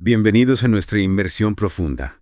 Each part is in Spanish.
Bienvenidos a nuestra inmersión profunda.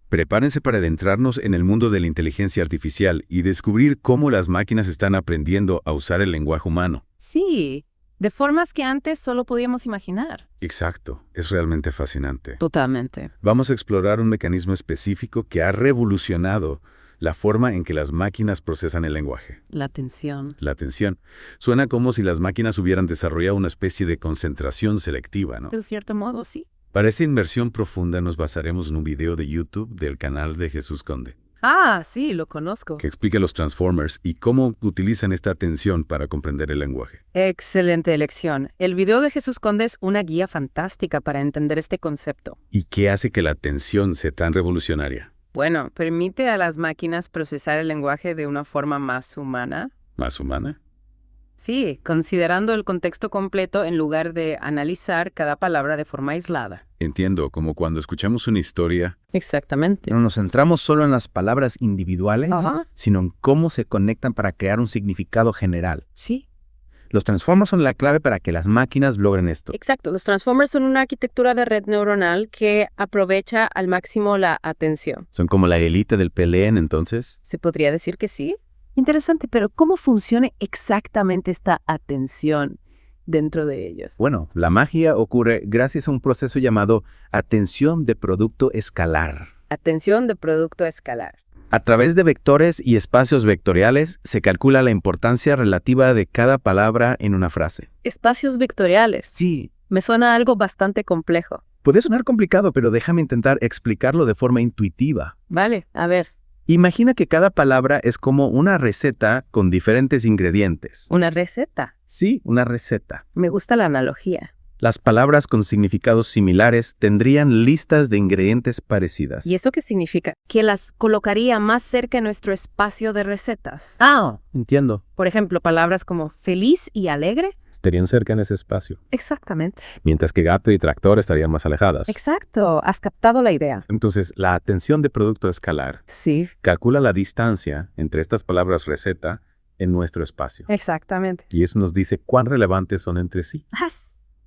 Prepárense para adentrarnos en el mundo de la inteligencia artificial y descubrir cómo las máquinas están aprendiendo a usar el lenguaje humano. Sí, de formas que antes solo podíamos imaginar. Exacto, es realmente fascinante. Totalmente. Vamos a explorar un mecanismo específico que ha revolucionado la forma en que las máquinas procesan el lenguaje. La atención. La atención. Suena como si las máquinas hubieran desarrollado una especie de concentración selectiva, ¿no? De cierto modo, sí. Para esta inmersión profunda nos basaremos en un video de YouTube del canal de Jesús Conde, Ah, sí, lo conozco. que explica los Transformers y cómo utilizan esta atención para comprender el lenguaje. Excelente elección. El video de Jesús Conde es una guía fantástica para entender este concepto. ¿Y qué hace que la atención sea tan revolucionaria? Bueno, permite a las máquinas procesar el lenguaje de una forma más humana. ¿Más humana? Sí, considerando el contexto completo en lugar de analizar cada palabra de forma aislada. Entiendo, como cuando escuchamos una historia. Exactamente. No nos centramos solo en las palabras individuales, Ajá. sino en cómo se conectan para crear un significado general. Sí. Los Transformers son la clave para que las máquinas logren esto. Exacto. Los Transformers son una arquitectura de red neuronal que aprovecha al máximo la atención. ¿Son como la élite del PLN entonces? ¿Se podría decir que sí? Interesante, pero ¿cómo funciona exactamente esta atención dentro de ellos? Bueno, la magia ocurre gracias a un proceso llamado atención de producto escalar. Atención de producto escalar. A través de vectores y espacios vectoriales se calcula la importancia relativa de cada palabra en una frase. Espacios vectoriales. Sí, Me suena algo bastante complejo. puede sonar complicado, pero déjame intentar explicarlo de forma intuitiva. Vale, a ver, Imagina que cada palabra es como una receta con diferentes ingredientes. una receta. Sí, una receta. Me gusta la analogía. Las palabras con significados similares tendrían listas de ingredientes parecidas. ¿Y eso qué significa? Que las colocaría más cerca en nuestro espacio de recetas. Entiendo. Por ejemplo, palabras como feliz y alegre. Estarían cerca en ese espacio, Exactamente. mientras que gato y tractor estarían más alejadas. Exacto, has captado la idea. Entonces, la atención de producto escalar Sí, calcula la distancia entre estas palabras receta en nuestro espacio. exactamente. Y eso nos dice cuán relevantes son entre sí.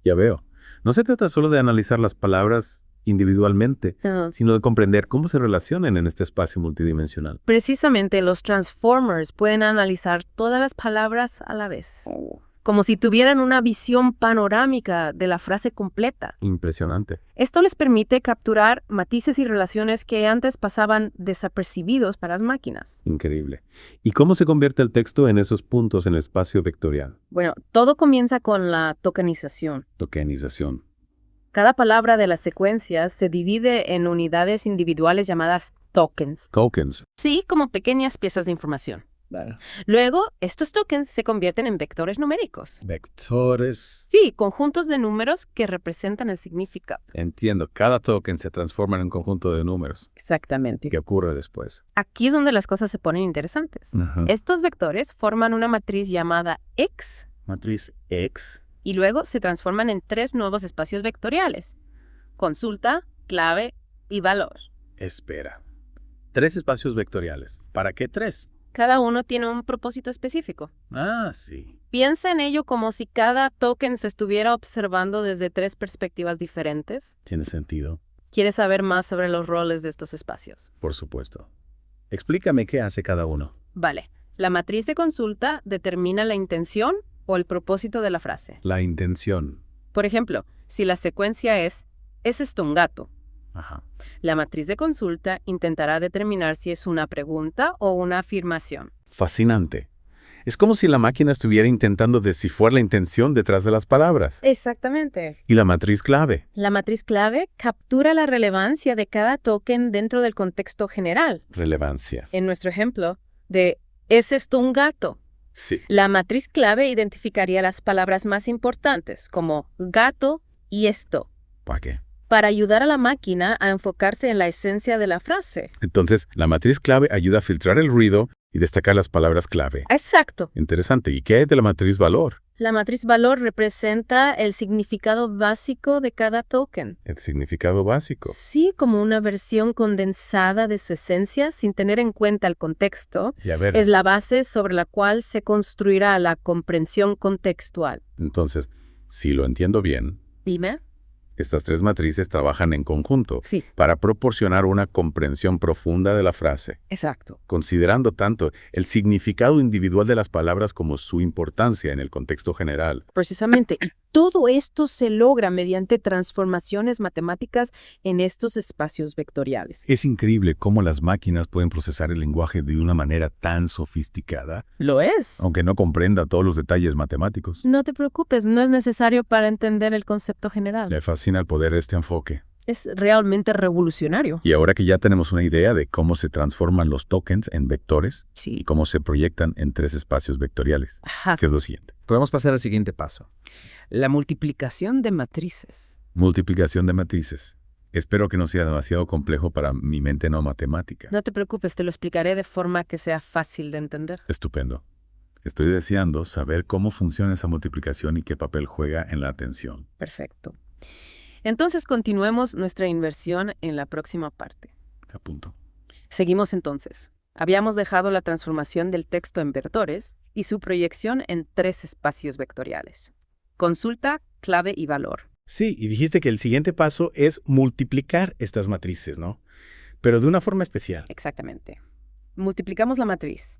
Ya veo. No se trata solo de analizar las palabras individualmente, sino de comprender cómo se relacionan en este espacio multidimensional. Precisamente los Transformers pueden analizar todas las palabras a la vez, como si tuvieran una visión panorámica de la frase completa. Impresionante. Esto les permite capturar matices y relaciones que antes pasaban desapercibidos para las máquinas. Increíble. ¿Y cómo se convierte el texto en esos puntos en el espacio vectorial? Bueno, todo comienza con la tokenización. Tokenización. Cada palabra de las secuencias se divide en unidades individuales llamadas tokens. Tokens. Sí, como pequeñas piezas de información. Luego, estos tokens se convierten en vectores numéricos. Vectores. Sí, conjuntos de números que representan el significado. Entiendo. Cada token se transforma en un conjunto de números. Exactamente. ¿Qué ocurre después? Aquí es donde las cosas se ponen interesantes. Estos vectores forman una matriz llamada X Matriz X. y luego se transforman en 3 nuevos espacios vectoriales: consulta, clave y valor. Espera. 3 espacios vectoriales. ¿Para qué 3? Cada uno tiene un propósito específico. Ah, sí. Piensa en ello como si cada token se estuviera observando desde 3 perspectivas diferentes. Tiene sentido. ¿Quieres saber más sobre los roles de estos espacios? Por supuesto. Explícame qué hace cada uno. Vale. La matriz de consulta determina la intención o el propósito de la frase. La intención. Por ejemplo, si la secuencia es esto un gato?, Ajá. la matriz de consulta intentará determinar si es una pregunta o una afirmación. Fascinante. Es como si la máquina estuviera intentando descifrar la intención detrás de las palabras. Exactamente. Y la matriz clave. La matriz clave captura la relevancia de cada token dentro del contexto general. Relevancia. En nuestro ejemplo de ¿es esto un gato?, Sí. la matriz clave identificaría las palabras más importantes, como gato y esto, ¿Para qué? para ayudar a la máquina a enfocarse en la esencia de la frase. Entonces, la matriz clave ayuda a filtrar el ruido y destacar las palabras clave. Exacto. Interesante. ¿Y qué hay de la matriz valor? La matriz valor representa el significado básico de cada token. El significado básico. Sí, como una versión condensada de su esencia sin tener en cuenta el contexto. Y a ver, Es la base sobre la cual se construirá la comprensión contextual. entonces, si lo entiendo bien, Dime. Estas tres matrices trabajan en conjunto Sí, para proporcionar una comprensión profunda de la frase, exacto. considerando tanto el significado individual de las palabras como su importancia en el contexto general. Precisamente. Y todo esto se logra mediante transformaciones matemáticas en estos espacios vectoriales. Es increíble cómo las máquinas pueden procesar el lenguaje de una manera tan sofisticada, ¿Lo es? aunque no comprenda todos los detalles matemáticos. No te preocupes, no es necesario para entender el concepto general. Me fascina el poder de este enfoque. Es realmente revolucionario. Y ahora que ya tenemos una idea de cómo se transforman los tokens en vectores y Sí. cómo se proyectan en tres espacios vectoriales, Ajá. ¿qué es lo siguiente? Podemos pasar al siguiente paso. La multiplicación de matrices. Multiplicación de matrices. Espero que no sea demasiado complejo para mi mente no matemática. No te preocupes, te lo explicaré de forma que sea fácil de entender. Estupendo. Estoy deseando saber cómo funciona esa multiplicación y qué papel juega en la atención. Perfecto. Entonces continuemos nuestra inversión en la próxima parte. A punto. Seguimos entonces. Habíamos dejado la transformación del texto en vectores y su proyección en tres espacios vectoriales. Consulta, clave y valor. Sí, y dijiste que el siguiente paso es multiplicar estas matrices, ¿no? Pero de una forma especial. Exactamente. Multiplicamos la matriz.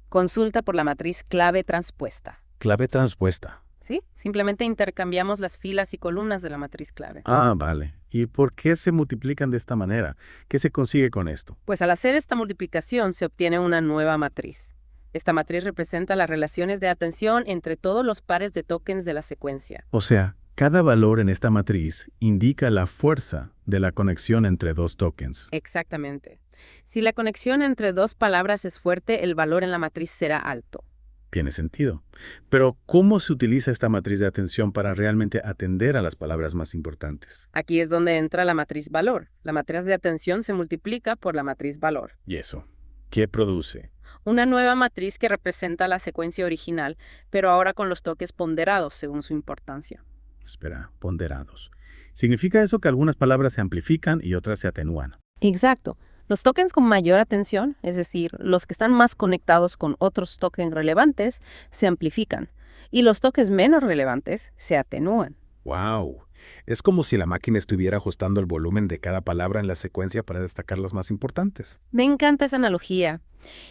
Consulta por la matriz clave transpuesta. Clave transpuesta. ¿Sí? Simplemente intercambiamos las filas y columnas de la matriz clave. Ah, vale. ¿Y por qué se multiplican de esta manera? ¿Qué se consigue con esto? Pues al hacer esta multiplicación se obtiene una nueva matriz. Esta matriz representa las relaciones de atención entre todos los pares de tokens de la secuencia. O sea, cada valor en esta matriz indica la fuerza de la conexión entre dos tokens. Exactamente. Si la conexión entre dos palabras es fuerte, el valor en la matriz será alto. Tiene sentido. Pero, ¿cómo se utiliza esta matriz de atención para realmente atender a las palabras más importantes? Aquí es donde entra la matriz valor. La matriz de atención se multiplica por la matriz valor. ¿Y eso? ¿Qué produce? Una nueva matriz que representa la secuencia original, pero ahora con los toques ponderados según su importancia. Espera, ponderados. ¿Significa eso que algunas palabras se amplifican y otras se atenúan? Exacto. Los tokens con mayor atención, es decir, los que están más conectados con otros tokens relevantes, se amplifican, y los tokens menos relevantes se atenúan. ¡Wow! Es como si la máquina estuviera ajustando el volumen de cada palabra en la secuencia para destacar las más importantes. Me encanta esa analogía.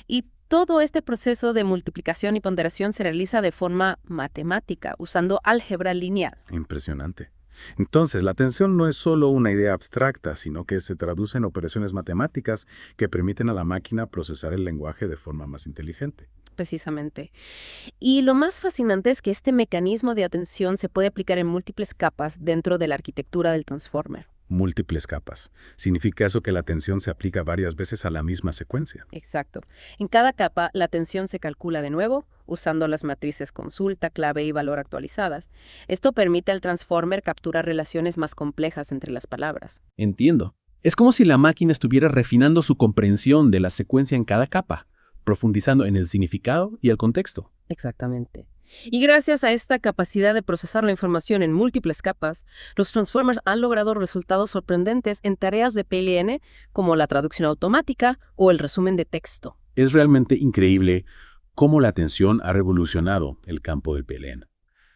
Y todo este proceso de multiplicación y ponderación se realiza de forma matemática, usando álgebra lineal. Impresionante. Entonces, la atención no es solo una idea abstracta, sino que se traduce en operaciones matemáticas que permiten a la máquina procesar el lenguaje de forma más inteligente. Precisamente. Y lo más fascinante es que este mecanismo de atención se puede aplicar en múltiples capas dentro de la arquitectura del transformer. Múltiples capas. ¿Significa eso que la atención se aplica varias veces a la misma secuencia? Exacto. En cada capa, la atención se calcula de nuevo, usando las matrices consulta, clave y valor actualizadas. Esto permite al transformer capturar relaciones más complejas entre las palabras. Entiendo. Es como si la máquina estuviera refinando su comprensión de la secuencia en cada capa, profundizando en el significado y el contexto. Exactamente. Y gracias a esta capacidad de procesar la información en múltiples capas, los transformers han logrado resultados sorprendentes en tareas de PLN como la traducción automática o el resumen de texto. Es realmente increíble cómo la atención ha revolucionado el campo del PLN.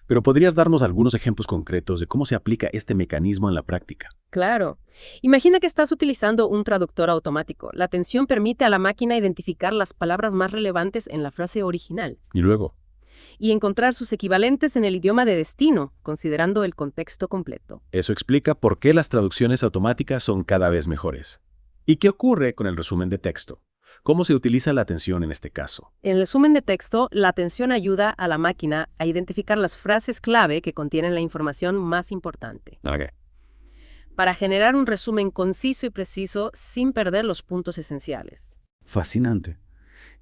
Pero ¿podrías darnos algunos ejemplos concretos de cómo se aplica este mecanismo en la práctica? Claro. Imagina que estás utilizando un traductor automático. La atención permite a la máquina identificar las palabras más relevantes en la frase original Y luego, y encontrar sus equivalentes en el idioma de destino, considerando el contexto completo. eso explica por qué las traducciones automáticas son cada vez mejores. ¿Y qué ocurre con el resumen de texto? ¿Cómo se utiliza la atención en este caso? En el resumen de texto, la atención ayuda a la máquina a identificar las frases clave que contienen la información más importante, Okay. para generar un resumen conciso y preciso sin perder los puntos esenciales. Fascinante.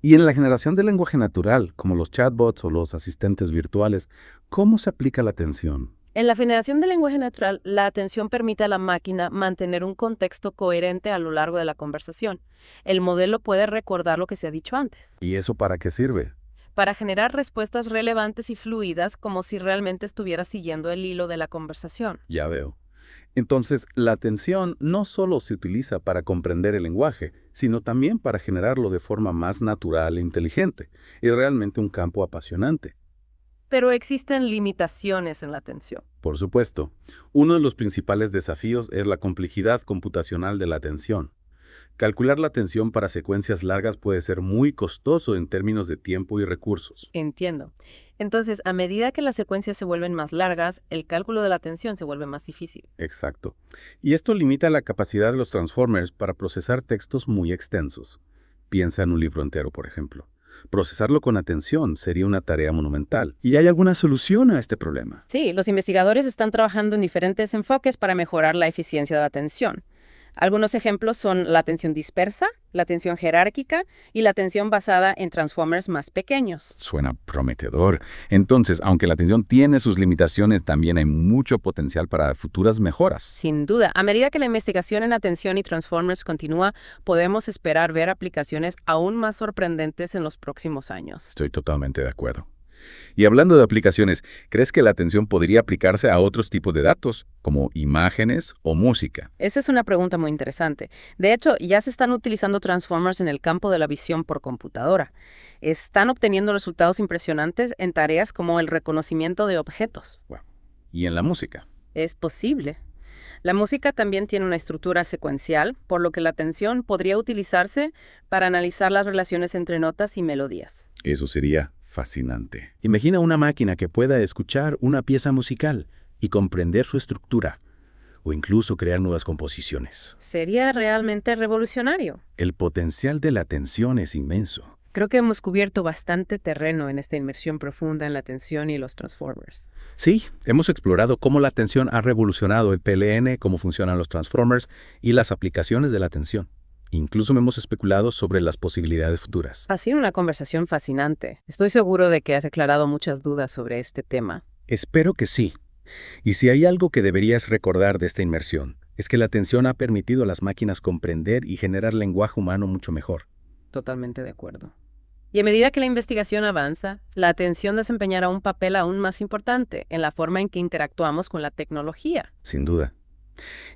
Y en la generación de lenguaje natural, como los chatbots o los asistentes virtuales, ¿cómo se aplica la atención? En la generación del lenguaje natural, la atención permite a la máquina mantener un contexto coherente a lo largo de la conversación. El modelo puede recordar lo que se ha dicho antes, ¿Y eso para qué sirve? para generar respuestas relevantes y fluidas como si realmente estuviera siguiendo el hilo de la conversación. Ya veo. Entonces, la atención no solo se utiliza para comprender el lenguaje, sino también para generarlo de forma más natural e inteligente. Es realmente un campo apasionante. Pero existen limitaciones en la atención. Por supuesto, uno de los principales desafíos es la complejidad computacional de la atención. Calcular la atención para secuencias largas puede ser muy costoso en términos de tiempo y recursos. Entiendo. Entonces, a medida que las secuencias se vuelven más largas, el cálculo de la atención se vuelve más difícil. Exacto. Y esto limita la capacidad de los transformers para procesar textos muy extensos. Piensa en un libro entero, por ejemplo. Procesarlo con atención sería una tarea monumental. ¿Y hay alguna solución a este problema? Sí, los investigadores están trabajando en diferentes enfoques para mejorar la eficiencia de la atención. Algunos ejemplos son la atención dispersa, la atención jerárquica y la atención basada en transformers más pequeños. Suena prometedor. Entonces, aunque la atención tiene sus limitaciones, también hay mucho potencial para futuras mejoras. Sin duda, a medida que la investigación en atención y transformers continúa, podemos esperar ver aplicaciones aún más sorprendentes en los próximos años. Estoy totalmente de acuerdo. Y hablando de aplicaciones, ¿crees que la atención podría aplicarse a otros tipos de datos, como imágenes o música? Esa es una pregunta muy interesante. De hecho, ya se están utilizando transformers en el campo de la visión por computadora. Están obteniendo resultados impresionantes en tareas como el reconocimiento de objetos. Wow. ¿Y en la música? Es posible. La música también tiene una estructura secuencial, por lo que la atención podría utilizarse para analizar las relaciones entre notas y melodías. Eso sería fascinante. Imagina una máquina que pueda escuchar una pieza musical y comprender su estructura, o incluso crear nuevas composiciones. Sería realmente revolucionario. El potencial de la atención es inmenso. Creo que hemos cubierto bastante terreno en esta inmersión profunda en la atención y los transformers. Sí, hemos explorado cómo la atención ha revolucionado el PLN, cómo funcionan los transformers y las aplicaciones de la atención. Incluso hemos especulado sobre las posibilidades futuras. Ha sido una conversación fascinante. Estoy seguro de que has aclarado muchas dudas sobre este tema. Espero que sí. Y si hay algo que deberías recordar de esta inmersión, es que la atención ha permitido a las máquinas comprender y generar lenguaje humano mucho mejor. Totalmente de acuerdo. Y a medida que la investigación avanza, la atención desempeñará un papel aún más importante en la forma en que interactuamos con la tecnología. Sin duda.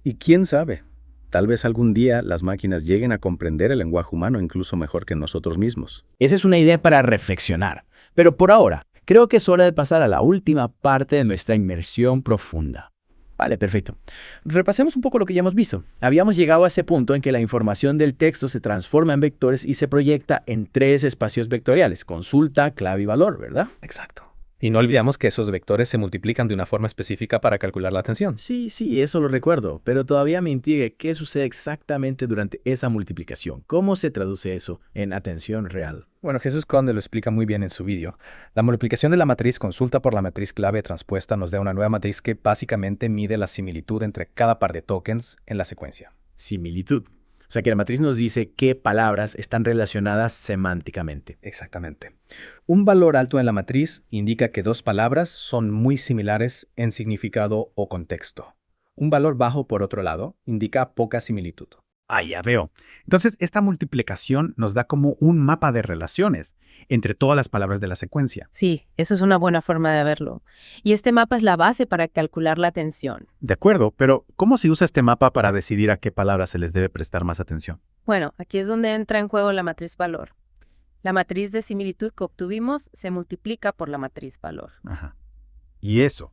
Y quién sabe, tal vez algún día las máquinas lleguen a comprender el lenguaje humano incluso mejor que nosotros mismos. Esa es una idea para reflexionar. Pero por ahora, creo que es hora de pasar a la última parte de nuestra inmersión profunda. Vale, perfecto. Repasemos un poco lo que ya hemos visto. Habíamos llegado a ese punto en que la información del texto se transforma en vectores y se proyecta en 3 espacios vectoriales: consulta, clave y valor, ¿verdad? Exacto. Y no olvidamos que esos vectores se multiplican de una forma específica para calcular la atención. Sí, eso lo recuerdo, pero todavía me intriga qué sucede exactamente durante esa multiplicación. ¿Cómo se traduce eso en atención real? Bueno, Jesús Conde lo explica muy bien en su vídeo. La multiplicación de la matriz consulta por la matriz clave transpuesta nos da una nueva matriz que básicamente mide la similitud entre cada par de tokens en la secuencia. Similitud. O sea que la matriz nos dice qué palabras están relacionadas semánticamente. Exactamente. Un valor alto en la matriz indica que 2 palabras son muy similares en significado o contexto. Un valor bajo, por otro lado, indica poca similitud. Ah, ya veo. Entonces, esta multiplicación nos da como un mapa de relaciones entre todas las palabras de la secuencia. Sí, eso es una buena forma de verlo. Y este mapa es la base para calcular la atención. De acuerdo, pero ¿cómo se usa este mapa para decidir a qué palabras se les debe prestar más atención? Bueno, aquí es donde entra en juego la matriz valor. La matriz de similitud que obtuvimos se multiplica por la matriz valor. Ajá. ¿Y eso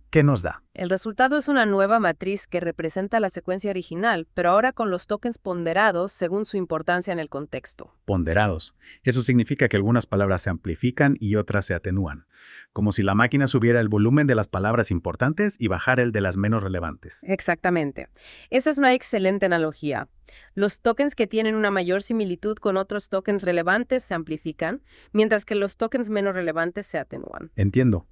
qué nos da? El resultado es una nueva matriz que representa la secuencia original, pero ahora con los tokens ponderados según su importancia en el contexto. Ponderados. Eso significa que algunas palabras se amplifican y otras se atenúan. Como si la máquina subiera el volumen de las palabras importantes y bajara el de las menos relevantes. Exactamente. Esa es una excelente analogía. Los tokens que tienen una mayor similitud con otros tokens relevantes se amplifican, mientras que los tokens menos relevantes se atenúan. Entiendo.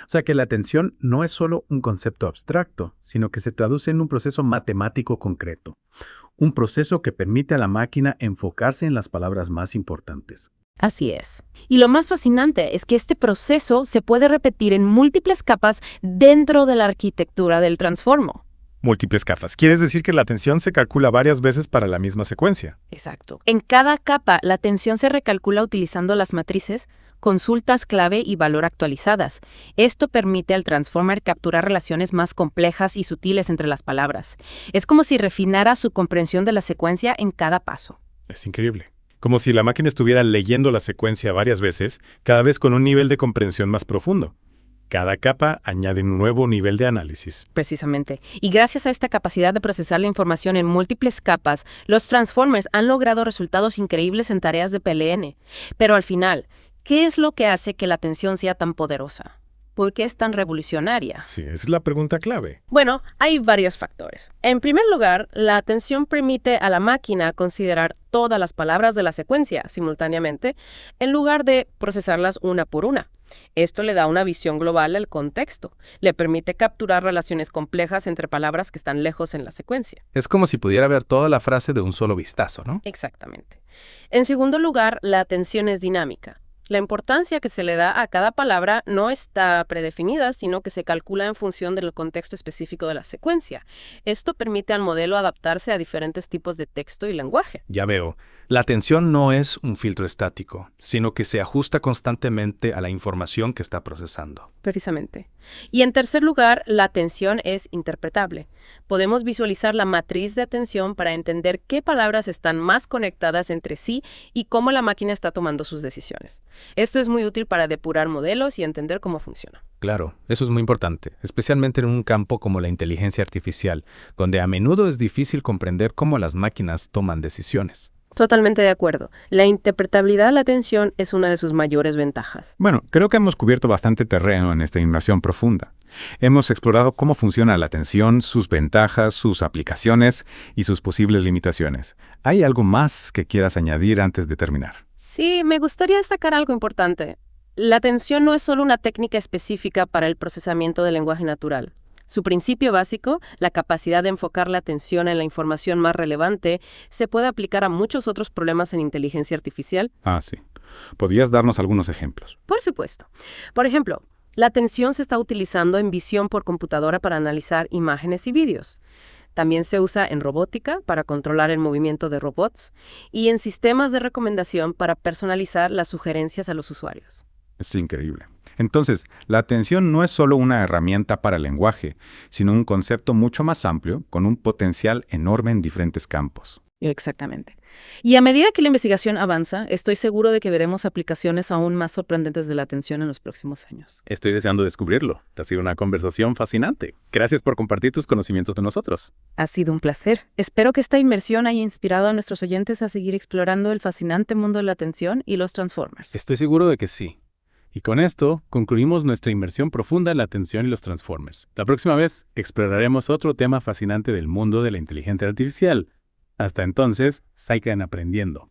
O sea que la atención no es solo un concepto abstracto, sino que se traduce en un proceso matemático concreto. Un proceso que permite a la máquina enfocarse en las palabras más importantes. Así es. Y lo más fascinante es que este proceso se puede repetir en múltiples capas dentro de la arquitectura del transformo. Múltiples capas. ¿Quieres decir que la atención se calcula varias veces para la misma secuencia? Exacto. En cada capa, la atención se recalcula utilizando las matrices, consultas clave y valor actualizadas. Esto permite al transformer capturar relaciones más complejas y sutiles entre las palabras. Es como si refinara su comprensión de la secuencia en cada paso. Es increíble. como si la máquina estuviera leyendo la secuencia varias veces, cada vez con un nivel de comprensión más profundo. Cada capa añade un nuevo nivel de análisis. Precisamente. Y gracias a esta capacidad de procesar la información en múltiples capas, los Transformers han logrado resultados increíbles en tareas de PLN. Pero al final, ¿qué es lo que hace que la atención sea tan poderosa? ¿Por qué es tan revolucionaria? Sí, esa es la pregunta clave. Bueno, hay varios factores. En primer lugar, la atención permite a la máquina considerar todas las palabras de la secuencia simultáneamente, en lugar de procesarlas una por una. Esto le da una visión global al contexto. Le permite capturar relaciones complejas entre palabras que están lejos en la secuencia. Es como si pudiera ver toda la frase de un solo vistazo, ¿no? Exactamente. En segundo lugar, la atención es dinámica. La importancia que se le da a cada palabra no está predefinida, sino que se calcula en función del contexto específico de la secuencia. Esto permite al modelo adaptarse a diferentes tipos de texto y lenguaje. Ya veo. La atención no es un filtro estático, sino que se ajusta constantemente a la información que está procesando. Precisamente. Y en tercer lugar, la atención es interpretable. Podemos visualizar la matriz de atención para entender qué palabras están más conectadas entre sí y cómo la máquina está tomando sus decisiones. Esto es muy útil para depurar modelos y entender cómo funciona. Claro, eso es muy importante, especialmente en un campo como la inteligencia artificial, donde a menudo es difícil comprender cómo las máquinas toman decisiones. Totalmente de acuerdo. La interpretabilidad de la atención es una de sus mayores ventajas. Bueno, creo que hemos cubierto bastante terreno en esta inmersión profunda. Hemos explorado cómo funciona la atención, sus ventajas, sus aplicaciones y sus posibles limitaciones. ¿Hay algo más que quieras añadir antes de terminar? Sí, me gustaría destacar algo importante. La atención no es solo una técnica específica para el procesamiento del lenguaje natural. Su principio básico, la capacidad de enfocar la atención en la información más relevante, se puede aplicar a muchos otros problemas en inteligencia artificial. Ah, sí. ¿Podrías darnos algunos ejemplos? Por supuesto. Por ejemplo, la atención se está utilizando en visión por computadora para analizar imágenes y vídeos. También se usa en robótica para controlar el movimiento de robots y en sistemas de recomendación para personalizar las sugerencias a los usuarios. Es increíble. Entonces, la atención no es solo una herramienta para el lenguaje, sino un concepto mucho más amplio, con un potencial enorme en diferentes campos. Exactamente. Y a medida que la investigación avanza, estoy seguro de que veremos aplicaciones aún más sorprendentes de la atención en los próximos años. Estoy deseando descubrirlo. Ha sido una conversación fascinante. Gracias por compartir tus conocimientos con nosotros. Ha sido un placer. Espero que esta inmersión haya inspirado a nuestros oyentes a seguir explorando el fascinante mundo de la atención y los Transformers. Estoy seguro de que sí. Y con esto concluimos nuestra inmersión profunda en la atención y los Transformers. La próxima vez exploraremos otro tema fascinante del mundo de la inteligencia artificial. Hasta entonces, sigan aprendiendo.